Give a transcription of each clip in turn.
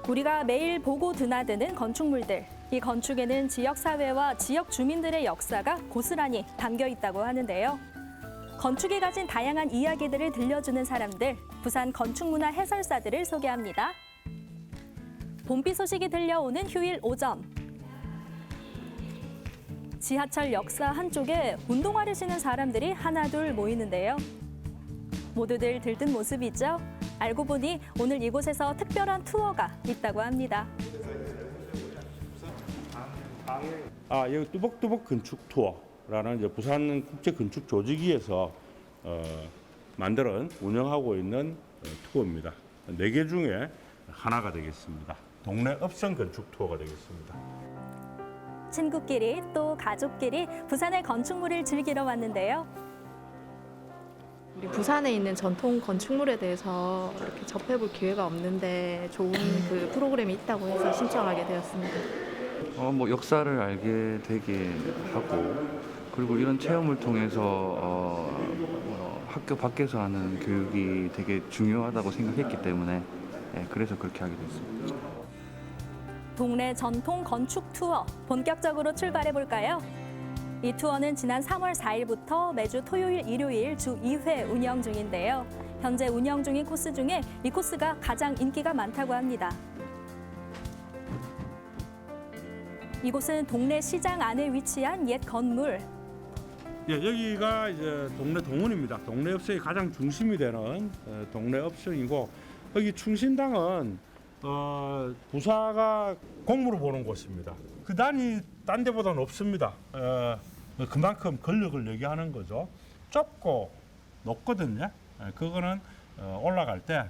우리가 매일 보고 드나드는 건축물들. 이 건축에는 지역사회와 지역 주민들의 역사가 고스란히 담겨 있다고 하는데요. 건축이 가진 다양한 이야기들을 들려주는 사람들, 부산 건축문화 해설사들을 소개합니다. 봄비 소식이 들려오는 휴일 오전. 지하철 역사 한쪽에 운동화를 신은 사람들이 하나둘 모이는데요. 모두들 들뜬 모습이죠. 알고 보니 오늘 이곳에서 특별한 투어가 있다고 합니다. 여기 뚜벅뚜벅 건축 투어라는 이제 부산 국제 건축 조직위에서 만들어 운영하고 있는 투어입니다. 4개 중에 하나가 되겠습니다. 동네 읍성 건축 투어가 되겠습니다. 친구끼리 또 가족끼리 부산의 건축물을 즐기러 왔는데요. 우리 부산에 있는 전통 건축물에 대해서 이렇게 접해볼 기회가 없는데 좋은 그 프로그램이 있다고 해서 신청하게 되었습니다. 역사를 알게 되게 하고, 그리고 이런 체험을 통해서 학교 밖에서 하는 교육이 되게 중요하다고 생각했기 때문에 그래서 그렇게 하게 됐습니다. 동네 전통 건축 투어 본격적으로 출발해 볼까요? 이 투어는 지난 3월 4일부터 매주 토요일, 일요일 주 2회 운영 중인데요. 현재 운영 중인 코스 중에 이 코스가 가장 인기가 많다고 합니다. 이곳은 동네 시장 안에 위치한 옛 건물. 여기가 이제 동네 동원입니다. 동네 읍성의 가장 중심이 되는 동네 읍성이고, 여기 충신당은 부사가 공무를 보는 곳입니다. 그 단이 딴 데보다는 없습니다. 그만큼 권력을 얘기하는 거죠. 좁고 높거든요. 그거는 올라갈 때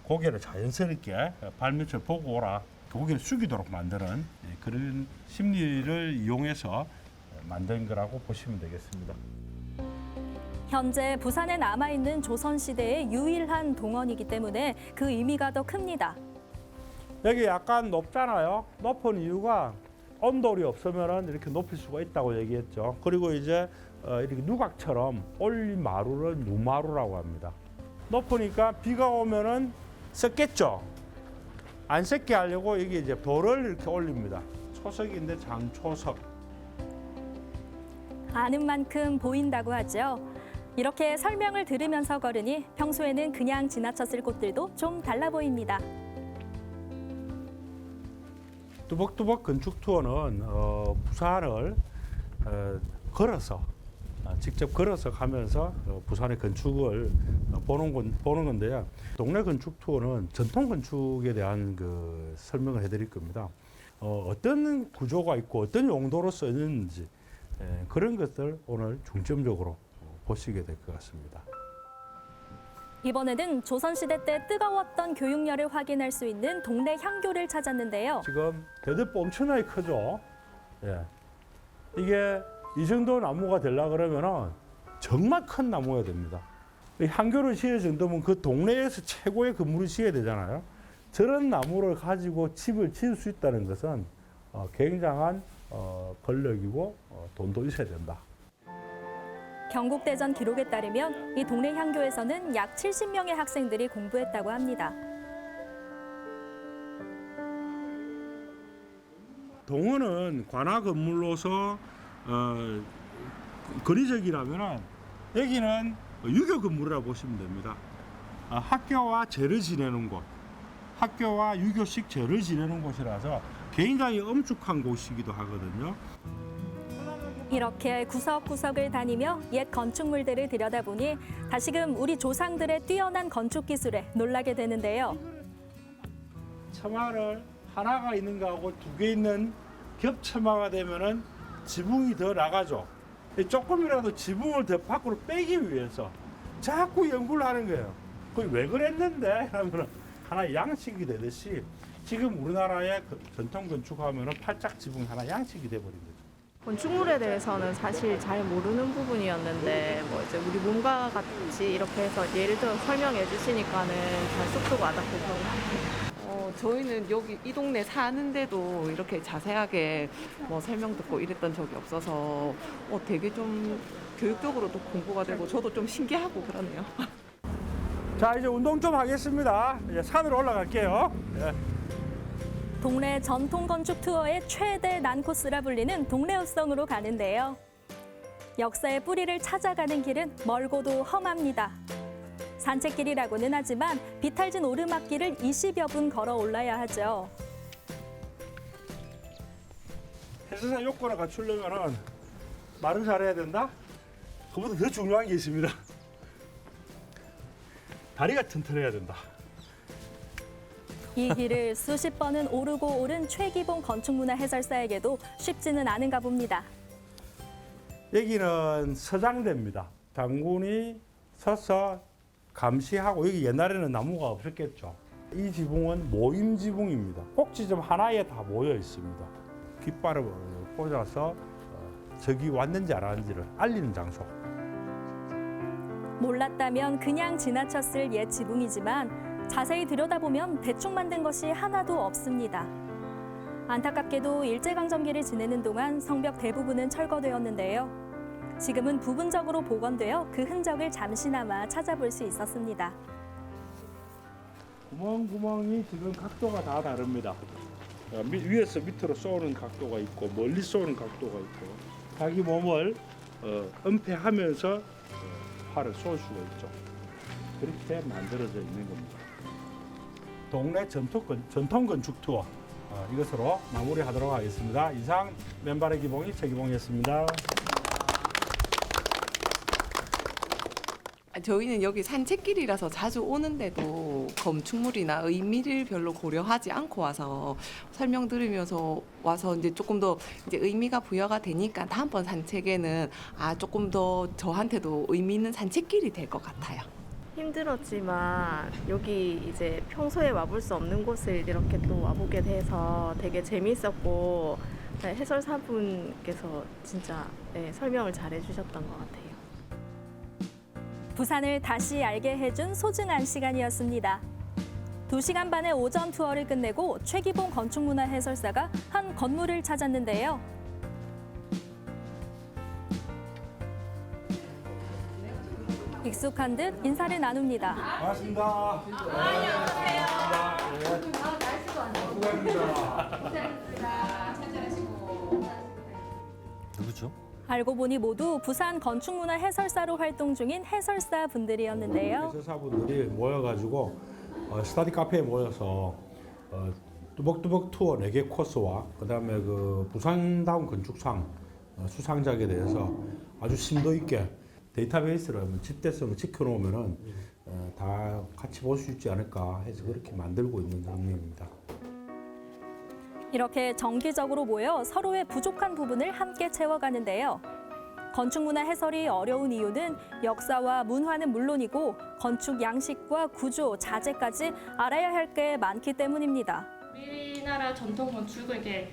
고개를 자연스럽게 발밑을 보고 오라, 고개를 숙이도록 만드는 그런 심리를 이용해서 만든 거라고 보시면 되겠습니다. 현재 부산에 남아있는 조선시대의 유일한 동원이기 때문에 그 의미가 더 큽니다. 여기 약간 높잖아요. 높은 이유가 언돌이 없으면 이렇게 높일 수가 있다고 얘기했죠. 그리고 이제 이렇게 누각처럼 올린 마루를 누마루라고 합니다. 높으니까 비가 오면은 썩겠죠. 안 썩게 하려고 이게 이제 돌을 이렇게 올립니다. 초석인데 장초석. 아는 만큼 보인다고 하죠. 이렇게 설명을 들으면서 걸으니 평소에는 그냥 지나쳤을 곳들도 좀 달라 보입니다. 뚜벅뚜벅 건축 투어는 부산을 걸어서 직접 걸어서 가면서 부산의 건축을 보는 건데요. 동네 건축 투어는 전통 건축에 대한 그 설명을 해드릴 겁니다. 어떤 구조가 있고 어떤 용도로 쓰였는지 그런 것들 오늘 중점적으로 보시게 될 것 같습니다. 이번에는 조선시대 때 뜨거웠던 교육열을 확인할 수 있는 동네 향교를 찾았는데요. 지금 대듭보 엄청나게 크죠. 이게 이 정도 나무가 되려 그러면은 정말 큰 나무가 됩니다. 이 향교를 지을 정도면 그 동네에서 최고의 건물을 지어야 되잖아요. 저런 나무를 가지고 집을 지을 수 있다는 것은 굉장한 권력이고 돈도 있어야 된다. 경국대전 기록에 따르면 이 동네 향교에서는 약 70명의 학생들이 공부했다고 합니다. 동원은 관아 건물로서 거리적이라면 여기는 유교 건물이라고 보시면 됩니다. 학교와 제를 지내는 곳, 학교와 유교식 제를 지내는 곳이라서 굉장히 엄숙한 곳이기도 하거든요. 이렇게 구석구석을 다니며 옛 건축물들을 들여다보니 다시금 우리 조상들의 뛰어난 건축 기술에 놀라게 되는데요. 처마를 하나가 있는 거하고 2개 있는 겹처마가 되면은 지붕이 더 나가죠. 조금이라도 지붕을 더 밖으로 빼기 위해서 자꾸 연구를 하는 거예요. 그게 왜 그랬는데? 하면은 하나의 양식이 되듯이 지금 우리나라의 전통 건축하면은 팔짝 지붕 하나 양식이 돼버린 거죠. 건축물에 대해서는 사실 잘 모르는 부분이었는데 이제 우리 몸과 같이 이렇게 해서 예를 들어 설명해 주시니까는 잘 쏙쏙 와닿고 그런 것 같아요. 저희는 여기 이 동네 사는데도 이렇게 자세하게 설명 듣고 이랬던 적이 없어서 되게 좀 교육적으로도 공부가 되고 저도 좀 신기하고 그러네요. 자, 이제 운동 좀 하겠습니다. 이제 산으로 올라갈게요. 동네 전통 건축 투어의 최대 난코스라 불리는 동래읍성으로 가는데요. 역사의 뿌리를 찾아가는 길은 멀고도 험합니다. 산책길이라고는 하지만 비탈진 오르막길을 20여 분 걸어 올라야 하죠. 해설사 요건을 갖추려면은 말을 잘해야 된다. 그보다 더 중요한 게 있습니다. 다리가 튼튼해야 된다. 이 길을 수십 번은 오르고 오른 최기봉 건축문화 해설사에게도 쉽지는 않은가 봅니다. 여기는 서장대입니다. 장군이 서서 감시하고, 여기 옛날에는 나무가 없었겠죠. 이 지붕은 모임 지붕입니다. 꼭지점 하나에 다 모여 있습니다. 깃발을 꽂아서 적이 왔는지 안 왔는지를 알리는 장소. 몰랐다면 그냥 지나쳤을 옛 지붕이지만 자세히 들여다보면 대충 만든 것이 하나도 없습니다. 안타깝게도 일제강점기를 지내는 동안 성벽 대부분은 철거되었는데요. 지금은 부분적으로 복원되어 그 흔적을 잠시나마 찾아볼 수 있었습니다. 구멍구멍이 지금 각도가 다 다릅니다. 위에서 밑으로 쏘는 각도가 있고 멀리 쏘는 각도가 있고, 자기 몸을 은폐하면서 활을 쏠 수가 있죠. 그렇게 만들어져 있는 겁니다. 동네 전통 건축 투어, 이것으로 마무리하도록 하겠습니다. 이상 맨발의 기봉이 최기봉이었습니다. 저희는 여기 산책길이라서 자주 오는데도 건축물이나 의미를 별로 고려하지 않고 와서 설명 들으면서 와서 이제 조금 더 이제 의미가 부여가 되니까 다음번 산책에는 조금 더 저한테도 의미 있는 산책길이 될 것 같아요. 힘들었지만 여기 이제 평소에 와볼 수 없는 곳을 이렇게 또 와보게 돼서 되게 재미있었고, 해설사분께서 진짜 설명을 잘 해주셨던 것 같아요. 부산을 다시 알게 해준 소중한 시간이었습니다. 2시간 반의 오전 투어를 끝내고 최기봉 건축문화 해설사가 한 건물을 찾았는데요. 익숙한 듯 인사를 나눕니다. 반갑습니다. 누구죠? 알고 보니 모두 부산 건축문화 해설사로 활동 중인 해설사 분들이었는데요. 해설사분들이 모여가지고 스터디 카페에 모여서 뚜벅뚜벅 투어 4개 코스와 그다음에 그 부산다운 건축상 수상작에 대해서 아주 심도 있게 데이터베이스를 집대성을 지켜놓으면은 다 같이 볼 수 있지 않을까 해서 그렇게 만들고 있는 장면입니다. 이렇게 정기적으로 모여 서로의 부족한 부분을 함께 채워가는데요. 건축문화 해설이 어려운 이유는 역사와 문화는 물론이고 건축 양식과 구조, 자재까지 알아야 할 게 많기 때문입니다. 우리나라 전통 건축은 이렇게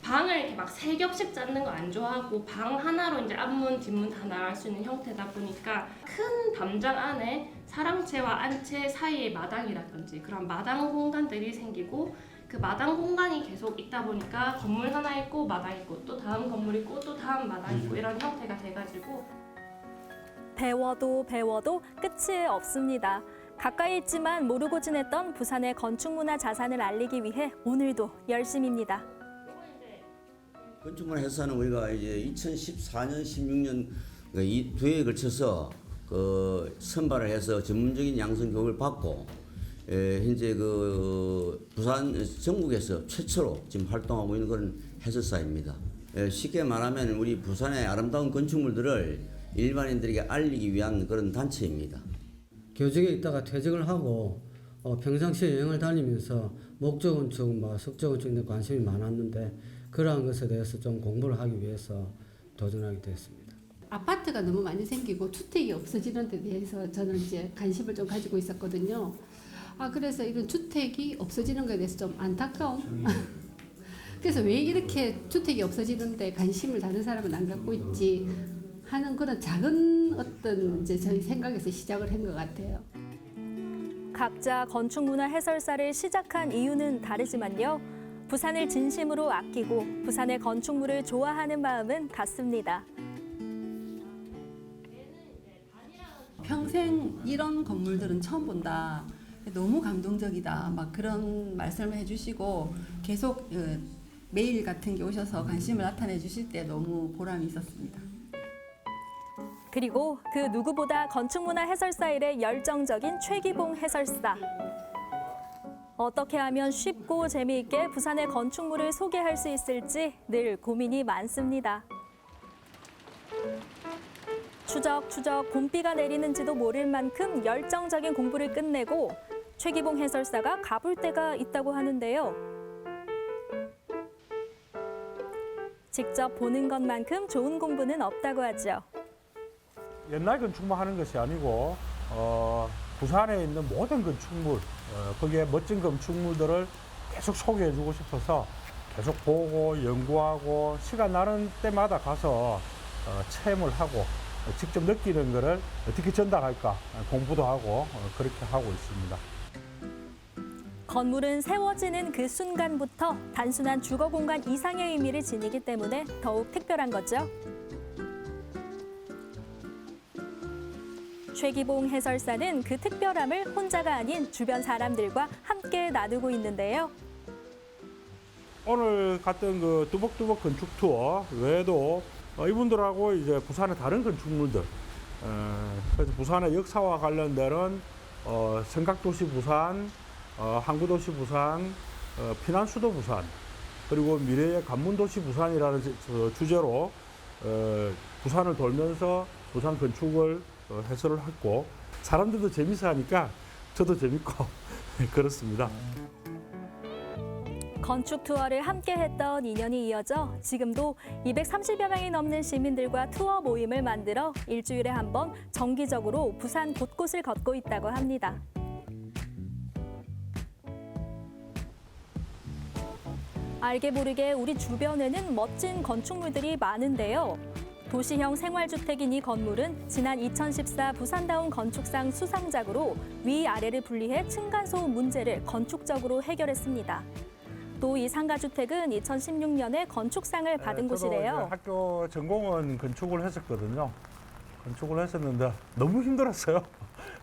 방을 이렇게 막 3겹씩 짜는 거 안 좋아하고 방 하나로 이제 앞문, 뒷문 다 나갈 수 있는 형태다 보니까 큰 담장 안에 사랑채와 안채 사이에 마당이라든지 그런 마당 공간들이 생기고, 그 마당 공간이 계속 있다 보니까 건물 하나 있고 마당 있고 또 다음 건물 있고 또 다음 마당 있고 이런 형태가 돼가지고 배워도 배워도 끝이 없습니다. 가까이 있지만 모르고 지냈던 부산의 건축문화 자산을 알리기 위해 오늘도 열심입니다. 건축문화 해설사는 우리가 이제 2014년, 16년 이 두 해에 걸쳐서 그 선발을 해서 전문적인 양성 교육을 받고 현재 그 부산 전국에서 최초로 지금 활동하고 있는 그런 해설사입니다. 쉽게 말하면 우리 부산의 아름다운 건축물들을 일반인들에게 알리기 위한 그런 단체입니다. 교직에 있다가 퇴직을 하고 평상시에 여행을 다니면서 목조 건축, 석조 건축에 대해 관심이 많았는데 그러한 것에 대해서 좀 공부를 하기 위해서 도전하게 됐습니다. 아파트가 너무 많이 생기고 주택이 없어지는 데 대해서 저는 이제 관심을 좀 가지고 있었거든요. 그래서 이런 주택이 없어지는 것에 대해서 좀 안타까움. 그래서 왜 이렇게 주택이 없어지는데 관심을 다른 사람은 안 갖고 있지 하는 그런 작은 어떤 이제 저희 생각에서 시작을 한 것 같아요. 각자 건축문화 해설사를 시작한 이유는 다르지만요. 부산을 진심으로 아끼고 부산의 건축물을 좋아하는 마음은 같습니다. 평생 이런 건물들은 처음 본다. 너무 감동적이다. 막 그런 말씀을 해주시고 계속 메일 같은 게 오셔서 관심을 나타내 주실 때 너무 보람이 있었습니다. 그리고 그 누구보다 건축문화 해설사 일에 열정적인 최기봉 해설사. 어떻게 하면 쉽고 재미있게 부산의 건축물을 소개할 수 있을지 늘 고민이 많습니다. 추적추적 봄비가 내리는지도 모를 만큼 열정적인 공부를 끝내고 최기봉 해설사가 가볼 때가 있다고 하는데요. 직접 보는 것만큼 좋은 공부는 없다고 하죠. 옛날 건축만 하는 것이 아니고 부산에 있는 모든 건축물, 거기에 멋진 건축물들을 계속 소개해주고 싶어서 계속 보고 연구하고 시간 나는 때마다 가서 체험을 하고 직접 느끼는 것을 어떻게 전달할까 공부도 하고 그렇게 하고 있습니다. 건물은 세워지는 그 순간부터 단순한 주거 공간 이상의 의미를 지니기 때문에 더욱 특별한 거죠. 최기봉 해설사는 그 특별함을 혼자가 아닌 주변 사람들과 함께 나누고 있는데요. 오늘 갔던 그 뚜벅뚜벅 건축 투어 외에도 이분들하고 이제 부산의 다른 건축물들, 그래서 부산의 역사와 관련된 생각도시 부산, 항구도시 부산, 피난수도 부산, 그리고 미래의 관문도시 부산이라는 주제로 부산을 돌면서 부산 건축을 해설을 했고 사람들도 재밌어 하니까 저도 재밌고 그렇습니다. 건축 투어를 함께 했던 인연이 이어져 지금도 230여 명이 넘는 시민들과 투어 모임을 만들어 일주일에 한 번 정기적으로 부산 곳곳을 걷고 있다고 합니다. 알게 모르게 우리 주변에는 멋진 건축물들이 많은데요. 도시형 생활주택인 이 건물은 지난 2014 부산다운 건축상 수상작으로 위아래를 분리해 층간소음 문제를 건축적으로 해결했습니다. 또 이 상가주택은 2016년에 건축상을 받은 곳이래요. 학교 전공은 건축을 했었거든요. 건축을 했었는데 너무 힘들었어요.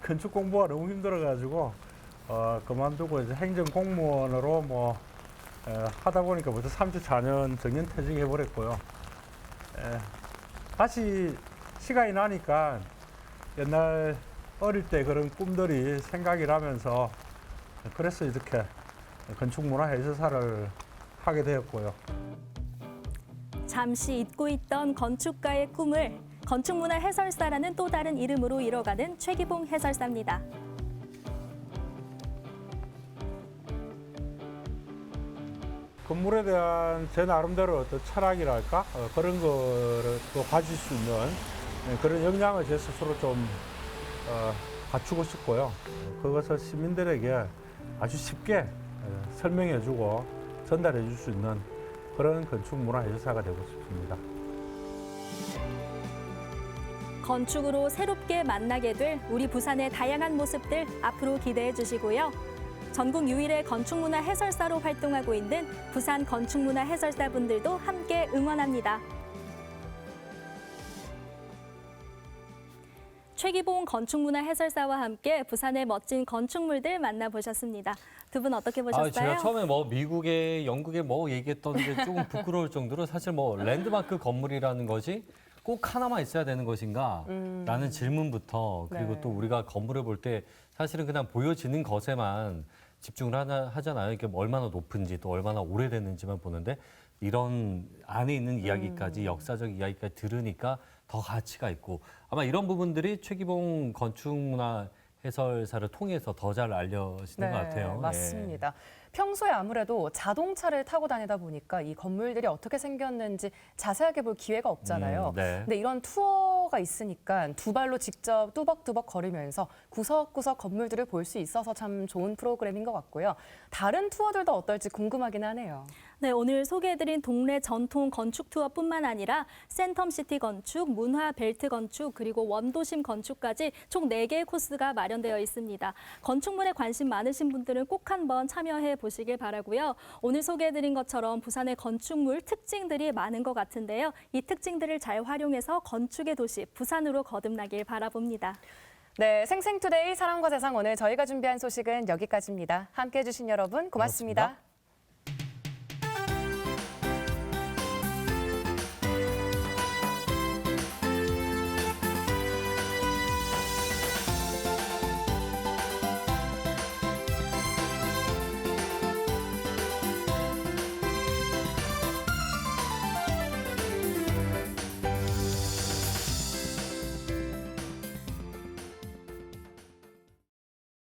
건축 공부가 너무 힘들어가지고 그만두고 이제 행정 공무원으로 하다 보니까 벌써 34년 정년 퇴직해버렸고요. 다시 시간이 나니까 옛날 어릴 때 그런 꿈들이 생각이 나면서 그래서 이렇게 건축문화해설사를 하게 되었고요. 잠시 잊고 있던 건축가의 꿈을 건축문화해설사라는 또 다른 이름으로 이뤄가는 최기봉 해설사입니다. 건물에 대한 제 나름대로 어떤 철학이랄까 그런 거를 또 가질 수 있는 그런 역량을 제 스스로 좀 갖추고 싶고요. 그것을 시민들에게 아주 쉽게 설명해주고 전달해줄 수 있는 그런 건축문화해설사가 되고 싶습니다. 건축으로 새롭게 만나게 될 우리 부산의 다양한 모습들 앞으로 기대해 주시고요. 전국 유일의 건축문화 해설사로 활동하고 있는 부산 건축문화 해설사 분들도 함께 응원합니다. 최기봉 건축문화 해설사와 함께 부산의 멋진 건축물들 만나보셨습니다. 두 분 어떻게 보셨어요? 제가 처음에 미국에 영국에 얘기했던 게 조금 부끄러울 정도로 사실 랜드마크 건물이라는 것이 꼭 하나만 있어야 되는 것인가? 라는 질문부터 그리고 네. 또 우리가 건물을 볼 때 사실은 그냥 보여지는 것에만 집중을 하잖아요. 이게 얼마나 높은지 또 얼마나 오래됐는지만 보는데 이런 안에 있는 이야기까지 역사적 이야기까지 들으니까 더 가치가 있고 아마 이런 부분들이 최기봉 건축문화 해설사를 통해서 더 잘 알려지는 것 같아요. 맞습니다. 평소에 아무래도 자동차를 타고 다니다 보니까 이 건물들이 어떻게 생겼는지 자세하게 볼 기회가 없잖아요. 네. 근데 이런 투어가 있으니까 두 발로 직접 뚜벅뚜벅 거리면서 구석구석 건물들을 볼 수 있어서 참 좋은 프로그램인 것 같고요. 다른 투어들도 어떨지 궁금하긴 하네요. 네, 오늘 소개해드린 동네 전통 건축 투어뿐만 아니라 센텀시티 건축, 문화벨트 건축, 그리고 원도심 건축까지 총 4개의 코스가 마련되어 있습니다. 건축물에 관심 많으신 분들은 꼭 한번 참여해 보시길 바라고요. 오늘 소개해드린 것처럼 부산의 건축물 특징들이 많은 것 같은데요. 이 특징들을 잘 활용해서 건축의 도시 부산으로 거듭나길 바라봅니다. 네, 생생투데이 사람과 세상 오늘 저희가 준비한 소식은 여기까지입니다. 함께해 주신 여러분 고맙습니다. 고맙습니다.